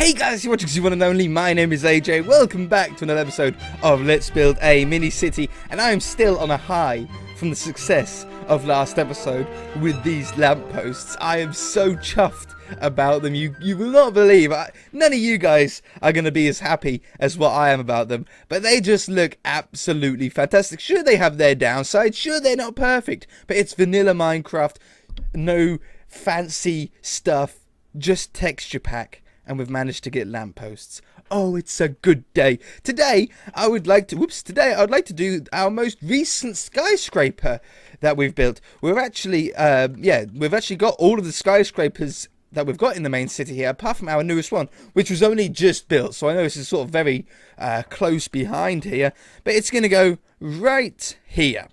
Hey guys, you're watching the one and only. My name is AJ. Welcome back to another episode of Let's Build a Mini City. And I am still on a high from the success of last episode with these lampposts. I am so chuffed about them. You will not believe. None of you guys are going to be as happy as what I am about them. But they just look absolutely fantastic. Sure, they have their downsides. Sure, they're not perfect. But it's vanilla Minecraft. No fancy stuff. Just texture pack. And we've managed to get lampposts. Oh, it's a good day. Today, I would like to do our most recent skyscraper that we've built. We've actually got all of the skyscrapers that we've got in the main city here, apart from our newest one, which was only just built. So I know this is sort of very close behind here, but it's going to go right here.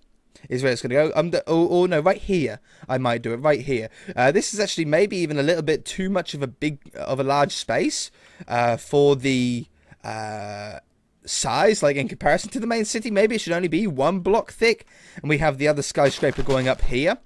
Is where it's going to go. No, right here. I might do it right here. This is actually maybe even a little bit too much of a large space for the size, like in comparison to the main city. Maybe it should only be 1 block thick, and we have the other skyscraper going up here.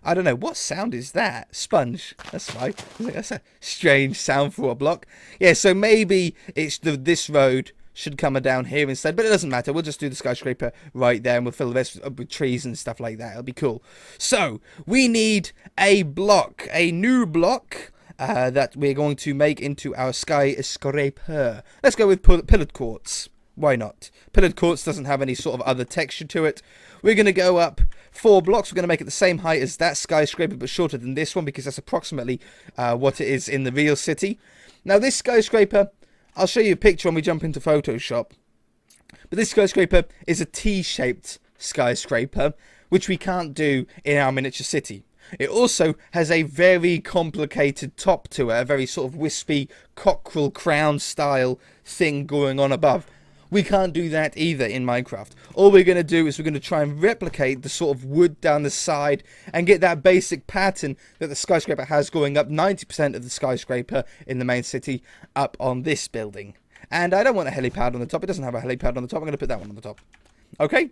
I don't know, what sound is that? Sponge. That's fine. That's a strange sound for a block. Yeah, so maybe it's this road should come down here instead, but it doesn't matter. We'll just do the skyscraper right there, and we'll fill the rest up with trees and stuff like that. It'll be cool. So we need a block, a new block that we're going to make into our skyscraper. Let's go with pillared quartz. Why not? Pillared quartz doesn't have any sort of other texture to it. We're going to go up 4 blocks. We're going to make it the same height as that skyscraper, but shorter than this one, because that's approximately what it is in the real city. Now this skyscraper, I'll show you a picture when we jump into Photoshop. But this skyscraper is a T-shaped skyscraper, which we can't do in our miniature city. It also has a very complicated top to it, a very sort of wispy cockerel crown style thing going on above. We can't do that either in Minecraft. All we're going to do is we're going to try and replicate the sort of wood down the side and get that basic pattern that the skyscraper has going up 90% of the skyscraper in the main city up on this building. And I don't want a helipad on the top. It doesn't have a helipad on the top. I'm going to put that one on the top. Okay?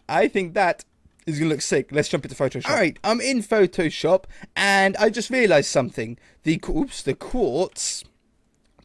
I think that is going to look sick. Let's jump into Photoshop. Alright, I'm in Photoshop and I just realized something. The quartz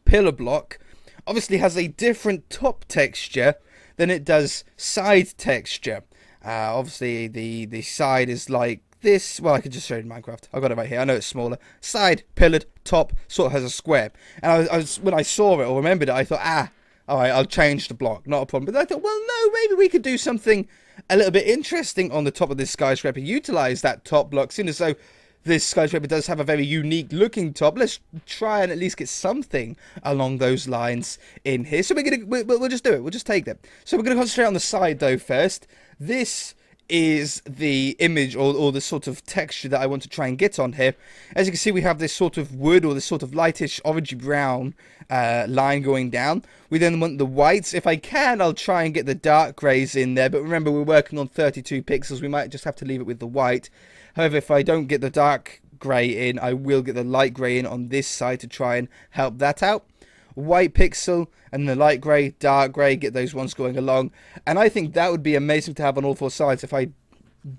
pillar block obviously has a different top texture than it does side texture. Obviously, the side is like this. Well, I could just show you in Minecraft. I've got it right here. I know it's smaller. Side, pillared, top, sort of has a square. And when I saw it or remembered it, I thought, alright, I'll change the block. Not a problem. But I thought, well, no, maybe we could do something a little bit interesting on the top of this skyscraper. Utilize that top block, seeing as though this skyscraper does have a very unique looking top. Let's try and at least get something along those lines in here. So we'll just do it. We'll just take them. So we're going to concentrate on the side though first. This is the image or the sort of texture that I want to try and get on here. As you can see, we have this sort of wood or this sort of lightish orangey brown line going down. We then want the whites. If I can, I'll try and get the dark greys in there. But remember, we're working on 32 pixels. We might just have to leave it with the white. However, if I don't get the dark grey in, I will get the light grey in on this side to try and help that out. White pixel and the light grey, dark grey, get those ones going along. And I think that would be amazing to have on all 4 sides. If I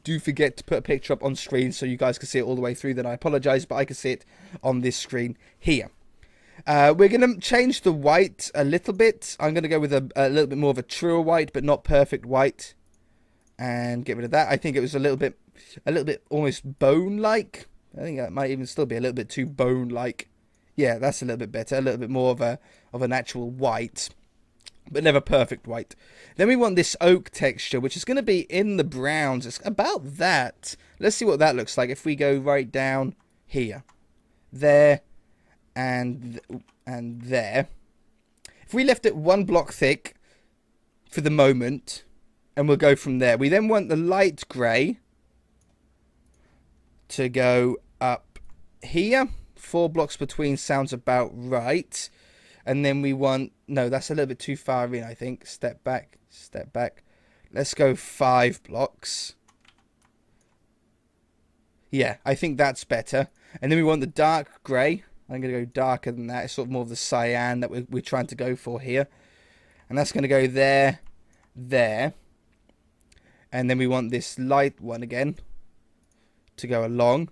do forget to put a picture up on screen so you guys can see it all the way through, then I apologise, but I can see it on this screen here. We're going to change the white a little bit. I'm going to go with a little bit more of a truer white, but not perfect white. And get rid of that. I think it was a little bit almost bone-like. I think that might even still be a little bit too bone-like. Yeah, that's a little bit better. A little bit more of an actual white, but never perfect white. Then we want this oak texture, which is going to be in the browns. It's about that. Let's see what that looks like if we go right down here, there, and there. If we left it 1 block thick for the moment, and we'll go from there. We then want the light grey to go up here. 4 blocks between sounds about right. And then we want... No, that's a little bit too far in, I think. Step back. Step back. Let's go 5 blocks. Yeah, I think that's better. And then we want the dark grey. I'm going to go darker than that. It's sort of more of the cyan that we're trying to go for here. And that's going to go there, there. And then we want this light one again to go along.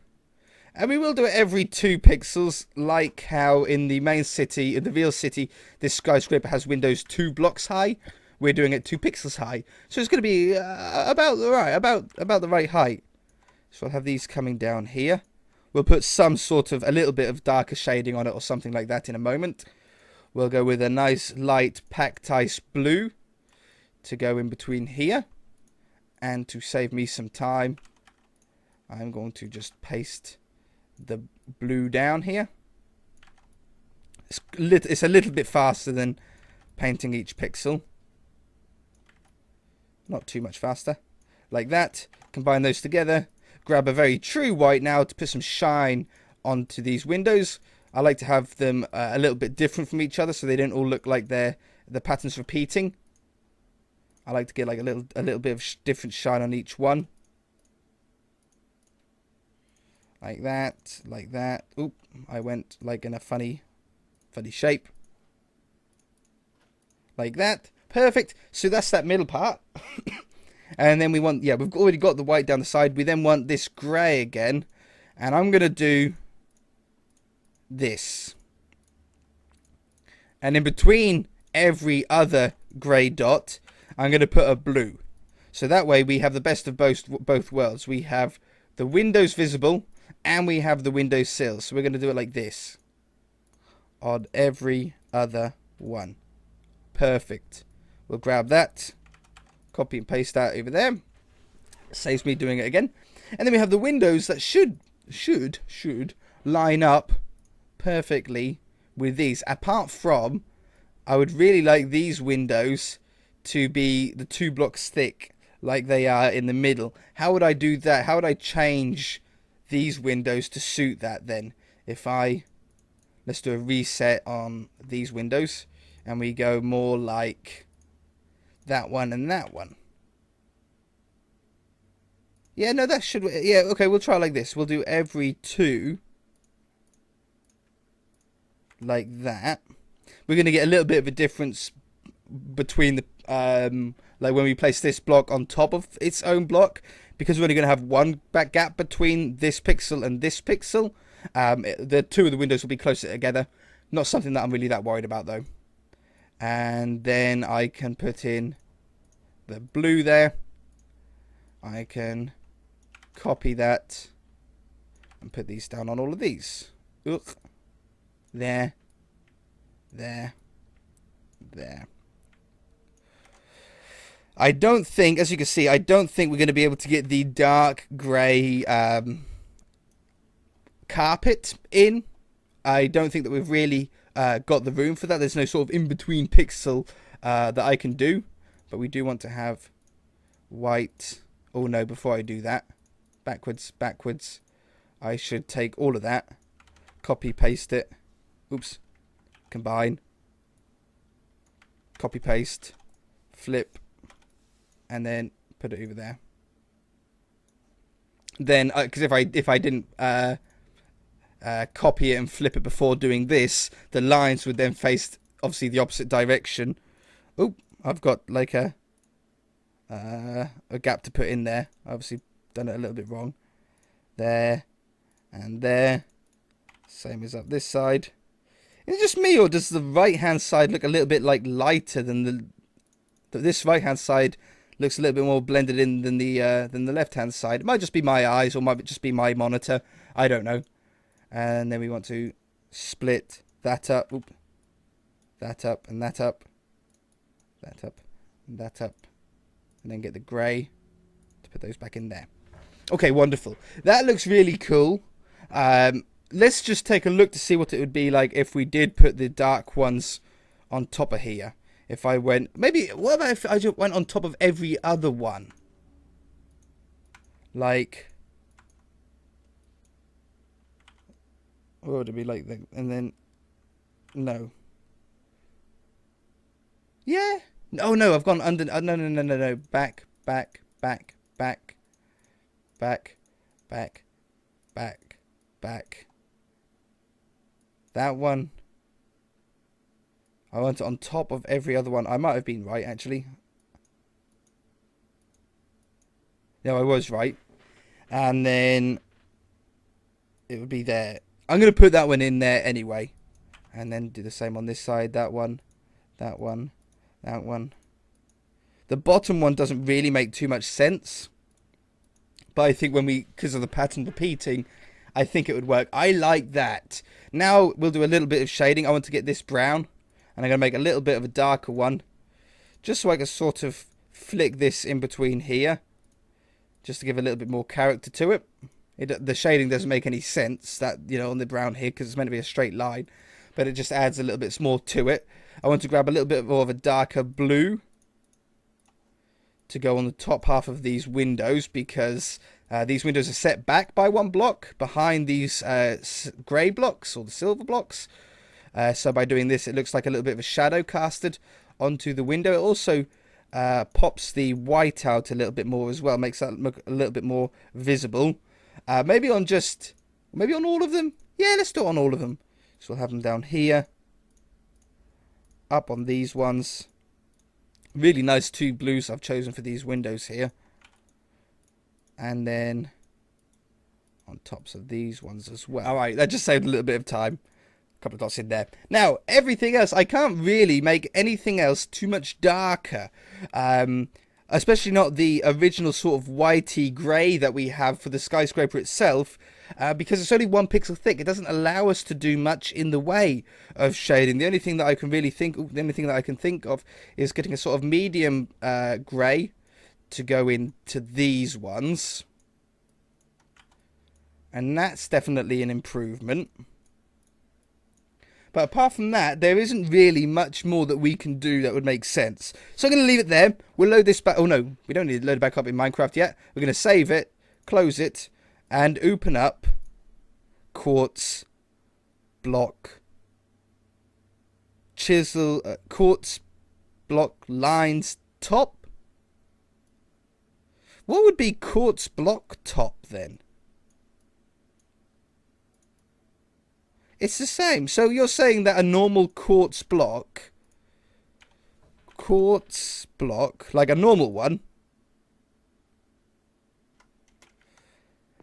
And we will do it every 2 pixels, like how in the main city, in the real city, this skyscraper has windows 2 blocks high. We're doing it 2 pixels high. So it's going to be about the right height. So I'll have these coming down here. We'll put some sort of, a little bit of darker shading on it or something like that in a moment. We'll go with a nice light Pactice blue to go in between here. And to save me some time, I'm going to just paste the blue down here. It's a little bit faster than painting each pixel. Not too much faster. Like that. Combine those together. Grab a very true white now to put some shine onto these windows. I like to have them a little bit different from each other so they don't all look like the patterns repeating. I like to get like a little bit of different shine on each one. Like that, like that. Oop, I went like in a funny shape. Like that. Perfect. So that's that middle part. And then we want, yeah, we've already got the white down the side. We then want this grey again. And I'm going to do this. And in between every other grey dot, I'm going to put a blue. So that way we have the best of both worlds. We have the windows visible and we have the window sills. So we're going to do it like this. On every other one. Perfect. We'll grab that. Copy and paste that over there. Saves me doing it again. And then we have the windows that should line up perfectly with these. Apart from, I would really like these windows to be the 2 blocks thick like they are in the middle. How would I do that? How would I change these windows to suit that then? If let's do a reset on these windows and we go more like that one and that one. Yeah, no, that should, yeah, okay, we'll try like this. We'll do every 2 like that. We're going to get a little bit of a difference between the like when we place this block on top of its own block, because we're only going to have one back gap between this pixel and this pixel. The 2 of the windows will be closer together. Not something that I'm really that worried about though. And then I can put in the blue there. I can copy that and put these down on all of these. Ugh. There. There. There. I don't think, as you can see, I don't think we're going to be able to get the dark grey carpet in. I don't think that we've really got the room for that. There's no sort of in-between pixel that I can do. But we do want to have white. Oh no, before I do that, backwards. I should take all of that, copy, paste it. Oops. Combine. Copy, paste. Flip. And then put it over there. Then, because if I didn't copy it and flip it before doing this, the lines would then face obviously the opposite direction. Oh, I've got like a gap to put in there. Obviously done it a little bit wrong. There and there. Same as up this side. Is it just me, or does the right hand side look a little bit like lighter than this right hand side looks a little bit more blended in than the left hand side? It might just be my eyes, or might just be my monitor. I don't know. And then we want to split that up. Oop. That up and that up. That up and that up. And then get the grey to put those back in there. Okay, wonderful. That looks really cool. Let's just take a look to see what it would be like if we did put the dark ones on top of here. If I went, maybe, what about if I just went on top of every other one? Like, what would it be like? And then, no. Yeah. Oh no, I've gone under. No. Back. That one. I want it on top of every other one. I might have been right, actually. No, I was right. And then it would be there. I'm going to put that one in there anyway. And then do the same on this side. That one, that one, that one. The bottom one doesn't really make too much sense. But I think because of the pattern repeating, I think it would work. I like that. Now we'll do a little bit of shading. I want to get this brown. And I'm going to make a little bit of a darker one. Just so I can sort of flick this in between here. Just to give a little bit more character to it. The shading doesn't make any sense, that, you know, on the brown here, because it's meant to be a straight line. But it just adds a little bit more to it. I want to grab a little bit more of a darker blue to go on the top half of these windows, because these windows are set back by one block behind these grey blocks, or the silver blocks. So by doing this, it looks like a little bit of a shadow casted onto the window. It also pops the white out a little bit more as well, makes that look a little bit more visible. Maybe on all of them. Yeah, let's do it on all of them. So we'll have them down here, up on these ones. Really nice two blues I've chosen for these windows here. And then on tops of these ones as well. Alright, that just saved a little bit of time. A couple of dots in there. Now, everything else, I can't really make anything else too much darker. Especially not the original sort of whitey grey that we have for the skyscraper itself. Because it's only 1 pixel thick. It doesn't allow us to do much in the way of shading. The only thing that I can think of is getting a sort of medium grey to go into these ones. And that's definitely an improvement. But apart from that, there isn't really much more that we can do that would make sense. So I'm going to leave it there. We'll load this back. Oh no, we don't need to load it back up in Minecraft yet. We're going to save it, close it, and open up quartz block chisel, quartz block lines top. What would be quartz block top then? It's the same. So you're saying that a normal quartz block, like a normal one,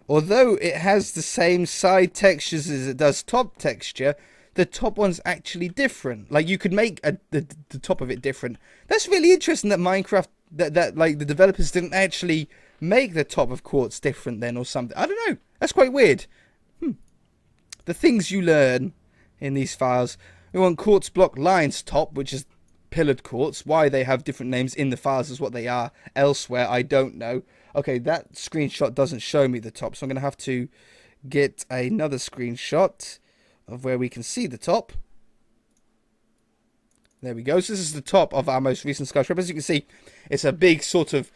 although it has the same side textures as it does top texture, the top one's actually different. Like, you could make the top of it different. That's really interesting that Minecraft, that like the developers didn't actually make the top of quartz different then or something. I don't know. That's quite weird. The things you learn in these files. We want quartz block lines top, which is pillared quartz. Why they have different names in the files is what they are elsewhere, I don't know. Okay, that screenshot doesn't show me the top, so I'm going to have to get another screenshot of where we can see the top. There we go. So this is the top of our most recent skyscraper. As you can see, it's a big sort of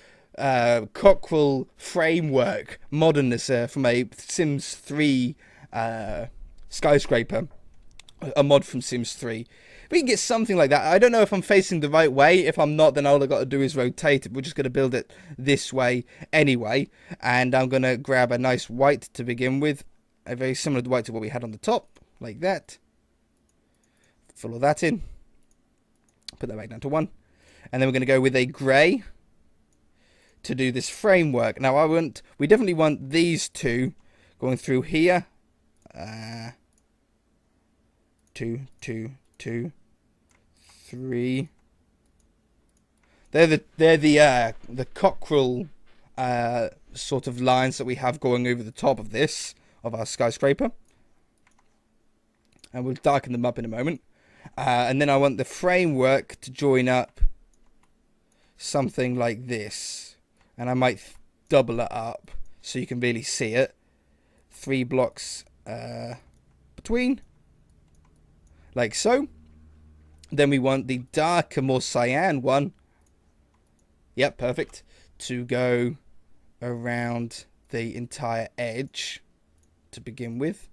cockerel framework modernness from a Sims 3 skyscraper, a mod from Sims 3. We can get something like that. I don't know if I'm facing the right way. If I'm not, then all I've got to do is rotate it. We're just going to build it this way anyway. And I'm going to grab a nice white to begin with. A very similar white to what we had on the top, like that. Fill all that in. Put that back down to 1. And then we're going to go with a grey to do this framework. Now we definitely want these two going through here. 2, 2, 2, 3. They're the cockerel sort of lines that we have going over the top of our skyscraper, and we'll darken them up in a moment. And then I want the framework to join up something like this, and I might double it up so you can really see it. 3 blocks between, like so. Then we want the darker, more cyan one, yep, perfect, to go around the entire edge to begin with,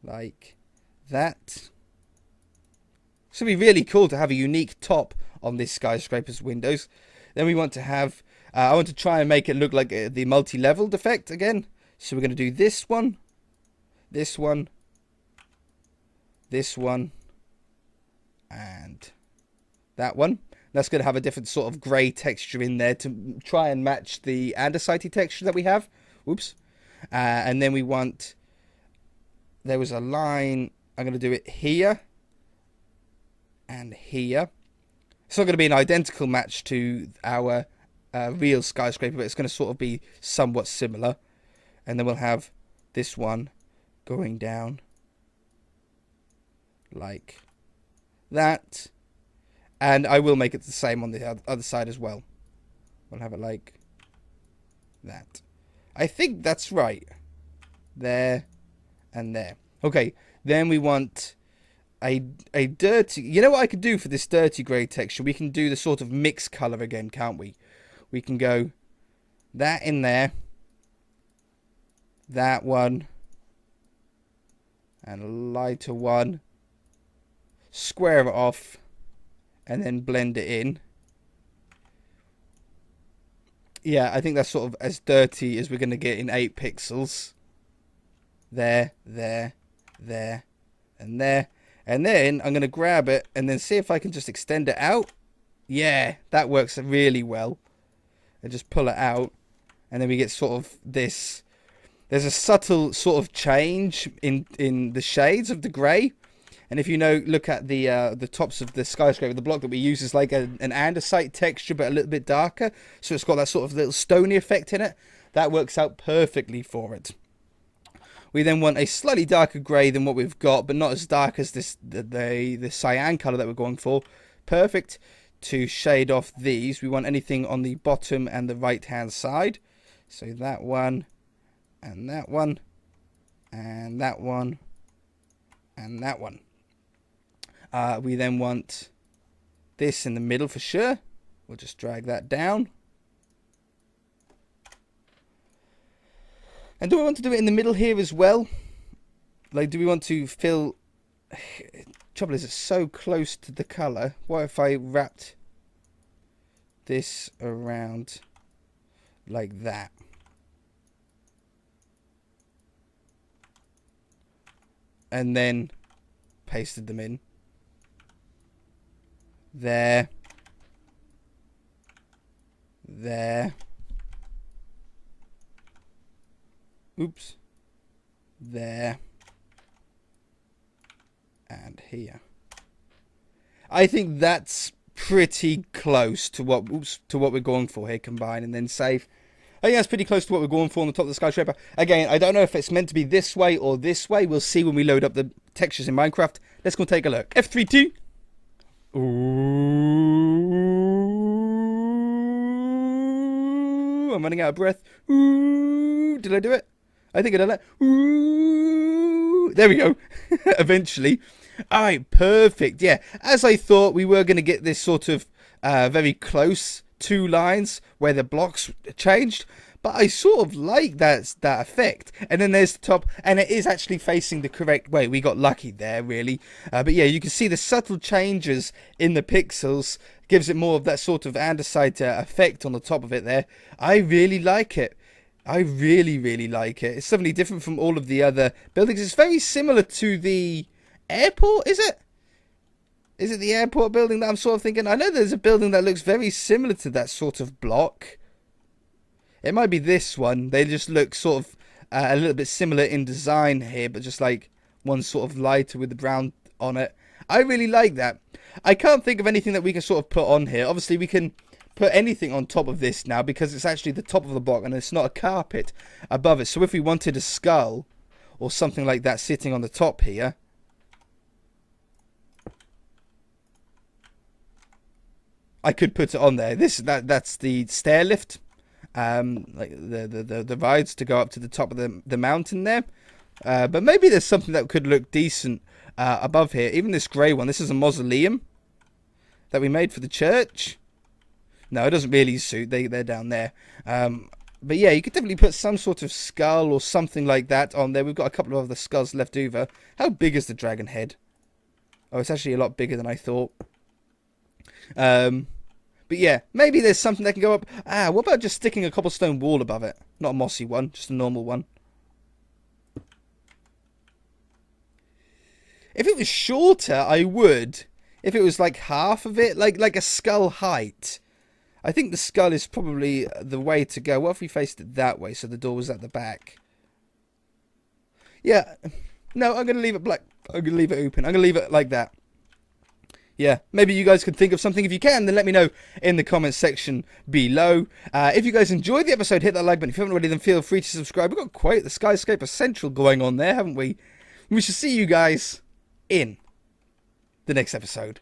like that. So it'd be really cool to have a unique top on this skyscraper's windows. Then we want to have I want to try and make it look like the multi-leveled effect again. So we're going to do this one, this one, this one, and that one. That's going to have a different sort of grey texture in there to try and match the andesite texture that we have. Whoops. And then we want, there was a line, I'm going to do it here and here. It's not going to be an identical match to our real skyscraper, but it's going to sort of be somewhat similar. And then we'll have this one going down like that. And I will make it the same on the other side as well. We'll have it like that. I think that's right. There and there. Okay, then we want a dirty... You know what I could do for this dirty grey texture? We can do the sort of mixed colour again, can't we? We can go that in there. That one. And a lighter one. Square it off. And then blend it in. Yeah, I think that's sort of as dirty as we're going to get in 8 pixels. There, there, there, and there. And then I'm going to grab it and then see if I can just extend it out. Yeah, that works really well. And just pull it out. And then we get sort of this. There's a subtle sort of change in the shades of the grey. And if you know, look at the tops of the skyscraper, the block that we use is like an andesite texture, but a little bit darker. So it's got that sort of little stony effect in it. That works out perfectly for it. We then want a slightly darker grey than what we've got, but not as dark as the cyan colour that we're going for. Perfect to shade off these. We want anything on the bottom and the right-hand side. So that one, and that one, and that one, and that one. We then want this in the middle for sure. We'll just drag that down. And do we want to do it in the middle here as well? Like, do we want to fill... Trouble is, it's so close to the colour. What if I wrapped this around like that? And then pasted them in. There. There. Oops. There. And here. I think that's pretty close to what we're going for here. Combine and then save. I think that's pretty close to what we're going for on the top of the skyscraper. Again, I don't know if it's meant to be this way or this way. We'll see when we load up the textures in Minecraft. Let's go take a look. F32. Ooh, I'm running out of breath. Ooh, did I do it? I think I did it. Ooh, there we go. Eventually. All right, perfect. Yeah, as I thought, we were going to get this sort of very close 2 lines where the blocks changed. But I sort of like that effect. And then there's the top, and it is actually facing the correct way. We got lucky there, really. But yeah, you can see the subtle changes in the pixels. Gives it more of that sort of andesite effect on the top of it there. I really like it. I really, really like it. It's something different from all of the other buildings. It's very similar to the airport, is it? Is it the airport building that I'm sort of thinking? I know there's a building that looks very similar to that sort of block. It might be this one. They just look sort of a little bit similar in design here, but just like one sort of lighter with the brown on it. I really like that. I can't think of anything that we can sort of put on here. Obviously, we can put anything on top of this now because it's actually the top of the block and it's not a carpet above it. So if we wanted a skull or something like that sitting on the top here, I could put it on there. That's the stair lift. Like the rides to go up to the top of the mountain there. But maybe there's something that could look decent above here. Even this grey one. This is a mausoleum that we made for the church. No, it doesn't really suit. They're down there. But yeah, you could definitely put some sort of skull or something like that on there. We've got a couple of other skulls left over. How big is the dragon head? Oh, it's actually a lot bigger than I thought. But yeah, maybe there's something that can go up. What about just sticking a cobblestone wall above it? Not a mossy one, just a normal one. If it was shorter, I would. If it was like half of it, like a skull height. I think the skull is probably the way to go. What if we faced it that way so the door was at the back? Yeah. No, I'm going to leave it black. I'm going to leave it open. I'm going to leave it like that. Yeah, maybe you guys could think of something. If you can, then let me know in the comments section below. If you guys enjoyed the episode, hit that like button. If you haven't already, then feel free to subscribe. We've got quite the Skyscraper Central going on there, haven't we? We shall see you guys in the next episode.